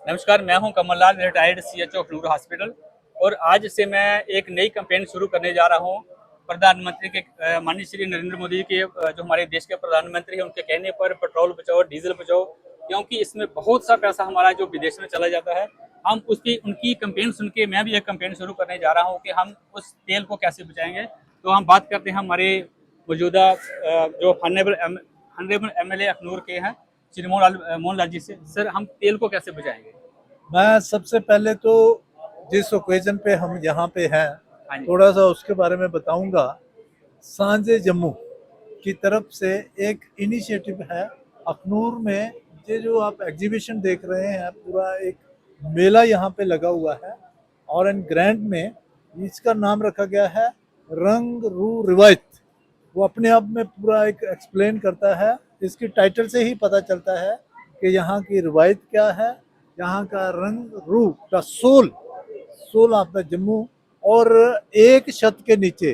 नमस्कार, मैं हूं कमल लाल, रिटायर्ड सीएचओ अखनूर हॉस्पिटल। और आज से मैं एक नई कैंपेन शुरू करने जा रहा हूं। प्रधानमंत्री के माननीय श्री नरेंद्र मोदी के जो हमारे देश के प्रधानमंत्री हैं, उनके कहने पर पेट्रोल बचाओ, डीजल बचाओ, क्योंकि इसमें बहुत सा पैसा हमारा जो विदेश में चला जाता है। हम उसकी उनकी कैंपेन सुन के मैं भी एक कैंपेन शुरू करने जा रहा हूँ कि हम उस तेल को कैसे बचाएंगे। तो हम बात करते हैं हमारे मौजूदा जो हॉनरेबल एमएलए अखनूर के हैं, श्री मोहन लाल जी से। सर, हम तेल को कैसे बचाएंगे? मैं सबसे पहले तो जिस ओकेजन पे हम यहाँ पे हैं हाँ जी। थोड़ा सा उसके बारे में बताऊंगा। सांझे जम्मू की तरफ से एक इनिशिएटिव है अखनूर में। ये जो आप एग्जीबिशन देख रहे हैं, पूरा एक मेला यहाँ पे लगा हुआ है। और एन ग्रैंड में इसका नाम रखा गया है रंग रू रिवायत। वो अपने आप में पूरा एक एक्सप्लेन करता है। इसकी टाइटल से ही पता चलता है कि यहाँ की रिवायत क्या है, यहाँ का रंग रू the soul of the Jammu. और एक छत के नीचे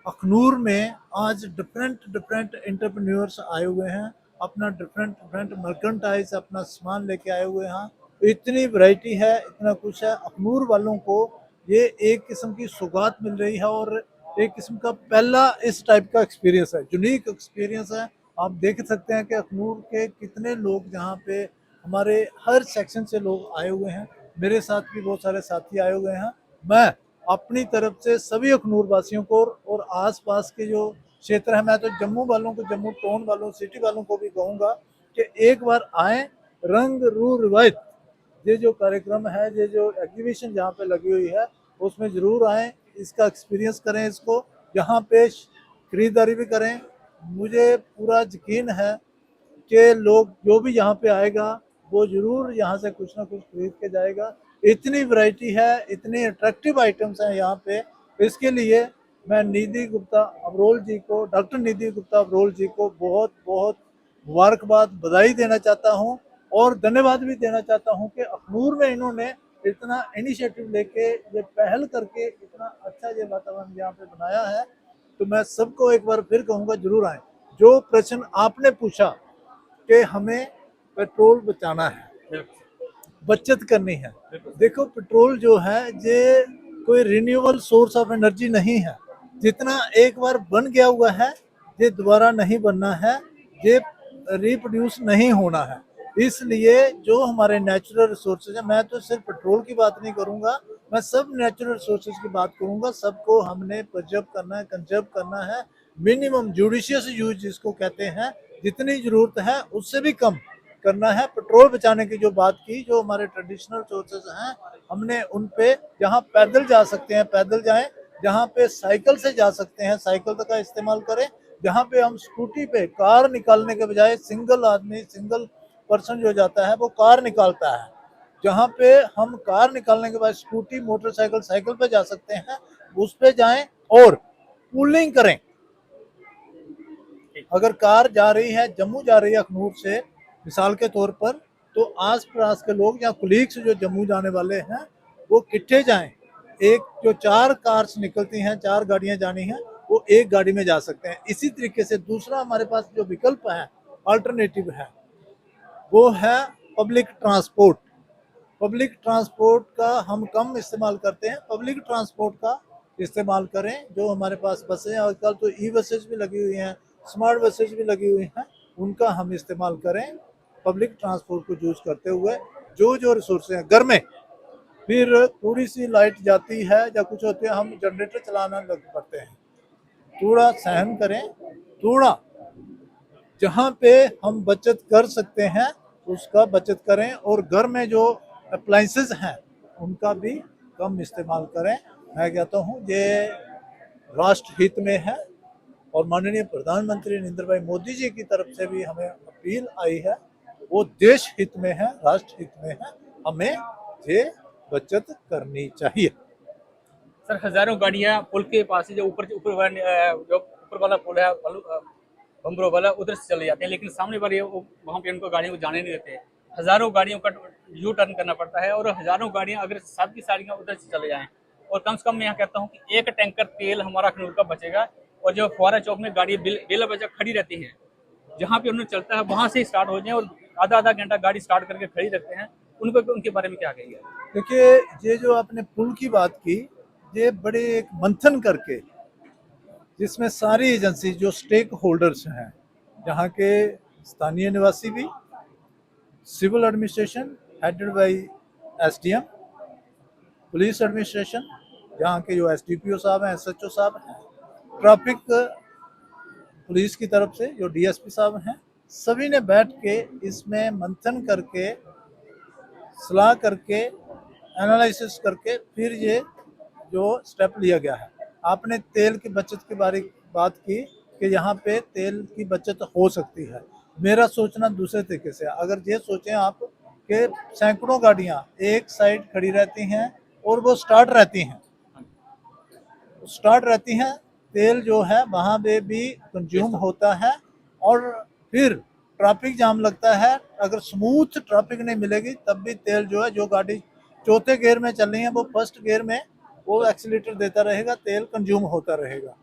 अखनूर में आज डिफरेंट डिफरेंट एंटरप्रेन्योर्स आए हुए हैं, अपना डिफरेंट डिफरेंट मर्केंटाइज अपना सामान लेके आए हुए हैं। इतनी वैरायटी है, इतना कुछ है। अखनूर वालों को ये एक किस्म की सौगात मिल रही है और एक किस्म का पहला इस टाइप का एक्सपीरियंस है, यूनिक एक्सपीरियंस है। आप देख सकते हैं कि अखनूर के कितने लोग यहाँ पे, हमारे हर सेक्शन से लोग आए हुए हैं। मेरे साथ भी बहुत सारे साथी आए हुए हैं। मैं अपनी तरफ से सभी अखनूर वासियों को और आसपास के जो क्षेत्र है, मैं तो जम्मू वालों को, जम्मू टाउन वालों, सिटी वालों को भी कहूँगा कि एक बार आए। रंग रू रिवायत ये जो कार्यक्रम है, ये जो एग्जीबिशन जहाँ पे लगी हुई है, उसमें ज़रूर आए, इसका एक्सपीरियंस करें। इसको यहाँ पे खरीदारी भी करें। मुझे पूरा यकीन है कि लोग जो भी यहाँ पे आएगा वो जरूर यहाँ से कुछ ना कुछ खरीद के जाएगा। इतनी वैरायटी है, इतनी अट्रैक्टिव आइटम्स हैं यहाँ पे। इसके लिए मैं निधि गुप्ता अबरोल जी को, डॉक्टर निधि गुप्ता अबरोल जी को बहुत बहुत मुबारकबाद, बधाई देना चाहता हूँ और धन्यवाद भी देना चाहता हूँ कि अखनूर में इन्होंने इतना इनिशिएटिव लेके, ये पहल करके इतना अच्छा ये वातावरण यहाँ पे बनाया है। तो मैं सबको एक बार फिर कहूँगा जरूर आए। जो प्रश्न आपने पूछा कि हमें पेट्रोल बचाना है, बचत करनी है। देखो, पेट्रोल जो है ये कोई रिन्यूएबल सोर्स ऑफ एनर्जी नहीं है। जितना एक बार बन गया हुआ है, ये दोबारा नहीं बनना है, ये रिप्रोड्यूस नहीं होना है। इसलिए जो हमारे नेचुरल रिसोर्सेज है, मैं तो सिर्फ पेट्रोल की बात नहीं करूंगा, मैं सब नेचुरल रिसोर्सेज की बात करूंगा। सबको हमने प्रिजर्व करना है, कंजर्व करना है। मिनिमम जुडिशियस यूज जिसको कहते हैं, जितनी जरूरत है उससे भी कम करना है। पेट्रोल बचाने की जो बात की, जो हमारे ट्रेडिशनल सोर्सेज हैं, हमने उन पे, जहाँ पैदल जा सकते हैं पैदल जाएं, जहाँ पे साइकिल से जा सकते हैं साइकिल का इस्तेमाल करें, जहाँ पे हम स्कूटी पे कार निकालने के बजाय सिंगल आदमी, सिंगल पर्सन जो जाता है वो कार निकालता है, जहाँ पे हम कार निकालने के बाद स्कूटी, मोटरसाइकिल, साइकिल पे जा सकते हैं, उस पे जाएं। और पूलिंग करें। अगर कार जा रही है, जम्मू जा रही है अखनूर से मिसाल के तौर पर, तो आस पास के लोग या कुलीग्स जो जम्मू जाने वाले हैं वो किट्ठे जाएं। एक जो 4 कार्स निकलती हैं, 4 गाड़ियां जानी हैं, वो एक गाड़ी में जा सकते हैं। इसी तरीके से दूसरा हमारे पास जो विकल्प है, अल्टरनेटिव है, वो है पब्लिक ट्रांसपोर्ट। पब्लिक ट्रांसपोर्ट का हम कम इस्तेमाल करते हैं, पब्लिक ट्रांसपोर्ट का इस्तेमाल करें। जो हमारे पास बसें, आजकल तो ई बसेज भी लगी हुई हैं, स्मार्ट बसेज भी लगी हुई हैं, उनका हम इस्तेमाल करें पब्लिक ट्रांसपोर्ट को यूज करते हुए। जो जो रिसोर्स हैं घर में, फिर थोड़ी सी लाइट जाती है या कुछ होते हैं, हम जनरेटर चलाना लग पड़ते हैं। थोड़ा सहन करें, थोड़ा जहाँ पे हम बचत कर सकते हैं उसका बचत करें, और घर में जो अप्लाइंसेस हैं उनका भी कम इस्तेमाल करें। मैं कहता हूँ ये राष्ट्र हित में है। और माननीय प्रधानमंत्री नरेंद्र भाई मोदी जी की तरफ से भी हमें अपील आई है, वो देश हित में है, राष्ट्र हित में है, हमें ये बचत करनी चाहिए। सर, हजारों गाड़ियां पुल के पास से जो ऊपर वाला पुल है, बम्बरो वाला, उधर से चले जाते हैं, लेकिन सामने वाले वहाँ पे उनको गाड़ियों को जाने नहीं देते। हजारों गाड़ियों का यू टर्न करना पड़ता है, और हजारों गाड़ियां अगर साथ की साड़ियाँ उधर से चले जाएं, और कम से कम मैं यहाँ कहता हूँ कि एक टैंकर तेल हमारा अखनूर का बचेगा। और जो फुआरा चौक में गाड़ी बेला बजा खड़ी रहती है, जहाँ पे उन्हें चलता है वहां से स्टार्ट हो जाए, और आधा आधा घंटा गाड़ी स्टार्ट करके खड़ी रखते हैं, उनको उनके बारे में क्या कहेंगे? देखिए, ये जो आपने पुल की बात की, ये बड़े एक मंथन करके, जिसमें सारी एजेंसी जो स्टेक होल्डर्स हैं, यहाँ के स्थानीय निवासी भी, civil administration headed by SDM, police administration यहाँ के जो एसडीपीओ साहब हैं, एसएचओ साहब हैं, ट्रैफिक पुलिस की तरफ से जो डीएसपी साहब हैं, सभी ने बैठ के इसमें मंथन करके, सलाह करके, एनालिसिस करके फिर ये जो स्टेप लिया गया है। आपने तेल की बचत के बारे बात की कि यहाँ पे तेल की बचत हो सकती है। मेरा सोचना दूसरे तरीके से, अगर ये सोचें आप कि सैकड़ों गाड़ियाँ एक साइड खड़ी रहती हैं और वो स्टार्ट रहती हैं, तेल जो है वहाँ पे भी कंज्यूम होता है और फिर ट्रैफिक जाम लगता है। अगर स्मूथ ट्रैफिक नहीं मिलेगी तब भी तेल जो है, जो गाड़ी चौथे गियर में चल रही है वो फर्स्ट गियर में वो एक्सीलेटर देता रहेगा, तेल कंज्यूम होता रहेगा।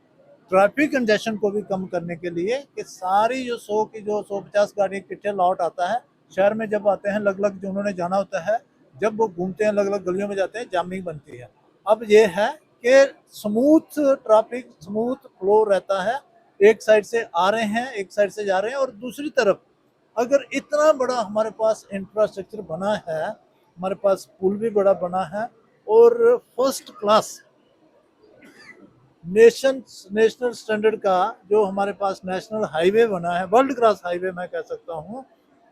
ट्रैफिक कंजेशन को भी कम करने के लिए कि सारी जो 150 गाड़ी इकट्ठे लौट आता है शहर में, जब आते हैं अलग अलग जो उन्होंने जाना होता है, जब वो घूमते हैं अलग अलग गलियों में जाते हैं, जामिंग बनती है। अब ये है कि स्मूथ ट्रैफिक, स्मूथ फ्लो रहता है, एक साइड से आ रहे हैं, एक साइड से जा रहे हैं। और दूसरी तरफ अगर इतना बड़ा हमारे पास इंफ्रास्ट्रक्चर बना है, हमारे पास पुल भी बड़ा बना है और फर्स्ट क्लास नेशनल स्टैंडर्ड का जो हमारे पास नेशनल हाईवे बना है, वर्ल्ड क्लास हाईवे मैं कह सकता हूँ,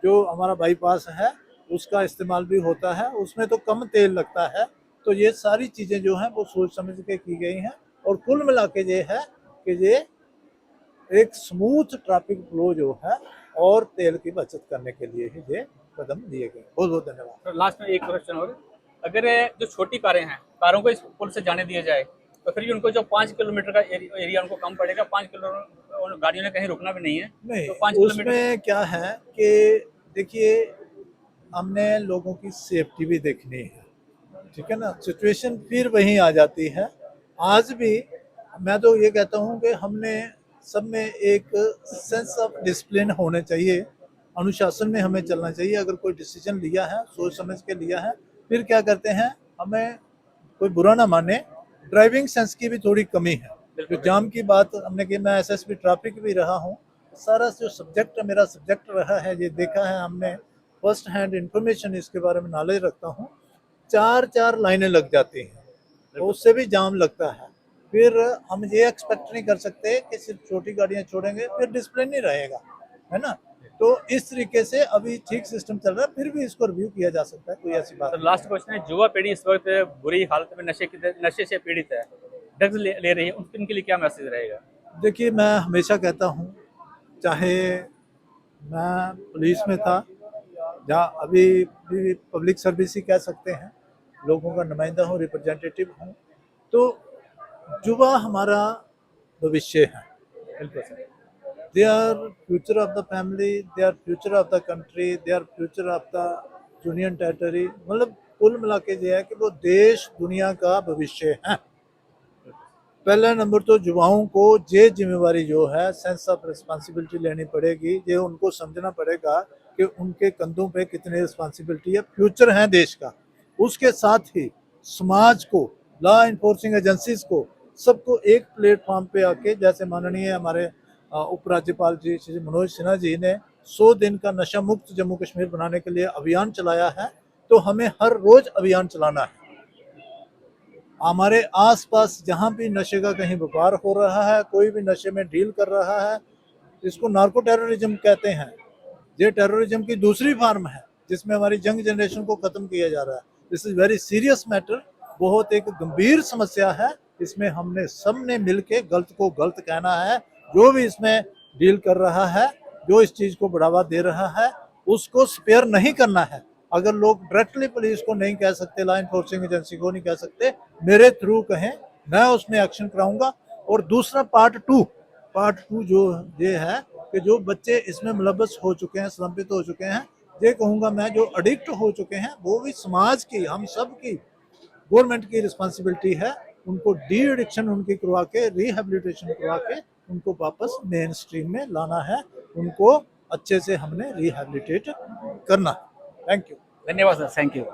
जो हमारा बाईपास है उसका इस्तेमाल भी होता है, उसमें तो कम तेल लगता है। तो ये सारी चीज़ें जो हैं वो सोच समझ के की गई हैं और कुल मिला के ये है कि ये एक स्मूथ ट्रैफिक फ्लो जो है और तेल की बचत करने के लिए ही ये कदम लिए गए। बहुत बहुत धन्यवाद। तो लास्ट में एक क्वेश्चन और, अगर जो छोटी कारें हैं, कारों को इस पुल से जाने दिया जाए तो फिर उनको जो 5 किलोमीटर का एरिया उनको कम पड़ेगा, 5 किलोमीटर गाड़ियों ने कहीं रुकना भी नहीं है, नहीं, तो 5 किलोमीटर उसमें क्या है कि देखिए, हमने लोगों की सेफ्टी भी देखनी है, ठीक है ना। सिचुएशन फिर वहीं आ जाती है। आज भी मैं तो ये कहता हूँ कि हमने सब में एक सेंस ऑफ डिसिप्लिन होने चाहिए, अनुशासन में हमें चलना चाहिए। अगर कोई डिसीजन लिया है, सोच समझ के लिया है, फिर क्या करते हैं, हमें कोई बुरा ना माने, ड्राइविंग सेंस की भी थोड़ी कमी है। जो जाम की बात हमने की, मैं एसएसपी ट्रैफिक भी रहा हूँ, सारा जो सब्जेक्ट मेरा सब्जेक्ट रहा है, ये देखा है हमने, फर्स्ट हैंड इंफॉर्मेशन इसके बारे में नॉलेज रखता हूँ। 4 लाइनें लग जाती हैं, तो उससे भी जाम लगता है। फिर हम ये एक्सपेक्ट नहीं कर सकते कि सिर्फ छोटी गाड़ियां छोड़ेंगे फिर डिसिप्लिन नहीं रहेगा, है ना। तो इस तरीके से अभी ठीक सिस्टम चल रहा है, फिर भी इसको रिव्यू किया जा सकता है, कोई ऐसी बात तो नहीं। लास्ट क्वेश्चन है, युवा पीढ़ी इस वक्त बुरी हालत में नशे से पीड़ित है, ड्रग्स ले रही है, उनके लिए क्या मैसेज रहेगा? देखिए, मैं हमेशा कहता हूँ, चाहे मैं पुलिस में था, जहाँ अभी भी पब्लिक सर्विस ही कह सकते हैं, लोगों का नुमाइंदा हूँ, रिप्रेजेंटेटिव हूँ, तो युवा हमारा भविष्य है। बिल्कुल sir. They are future of the family, they are future of the country, they are future of the union territory. मतलब कुल मिला के ये है कि वो देश दुनिया का भविष्य है। पहला नंबर तो युवाओं को ये जिम्मेवारी जो है, सेंस ऑफ रिस्पॉन्सिबिलिटी लेनी पड़ेगी। ये उनको समझना पड़ेगा कि उनके कंधों पे कितनी रिस्पॉन्सिबिलिटी है, फ्यूचर है देश का। उसके साथ ही समाज को, लॉ इन्फोर्सिंग एजेंसीज को, सबको एक प्लेटफॉर्म पे आके, जैसे माननीय हमारे उपराज्यपाल जी श्री मनोज सिन्हा जी ने 100 दिन का नशा मुक्त जम्मू कश्मीर बनाने के लिए अभियान चलाया है, तो हमें हर रोज अभियान चलाना है। हमारे आसपास जहाँ भी नशे का कहीं व्यापार हो रहा है, कोई भी नशे में डील कर रहा है, इसको नार्को टेररिज्म कहते हैं। ये टेररिज्म की दूसरी फॉर्म है जिसमें हमारी यंग जनरेशन को खत्म किया जा रहा है। This is very serious matter, बहुत एक गंभीर समस्या है। इसमें हमने सबने मिलके गलत को गलत कहना है। जो भी इसमें डील कर रहा है, जो इस चीज को बढ़ावा दे रहा है, उसको स्पेयर नहीं करना है। अगर लोग डायरेक्टली पुलिस को नहीं कह सकते, लॉ इन्फोर्सिंग एजेंसी को नहीं कह सकते, मेरे थ्रू कहें, मैं उसमें एक्शन कराऊंगा। और दूसरा पार्ट टू जो ये है कि जो बच्चे इसमें मुलव्वस हो चुके हैं, संलिप्त हो चुके हैं, ये कहूँगा मैं, जो एडिक्ट हो चुके हैं, वो भी समाज की, हम सब की, गवर्नमेंट की रिस्पॉन्सिबिलिटी है उनको डी एडिक्शन उनकी करवा के, रिहेबिलिटेशन करवा के उनको वापस मेन स्ट्रीम में लाना है। उनको अच्छे से हमने रिहेबिलिटेट करना है। Thank you. धन्यवाद सर, थैंक यू।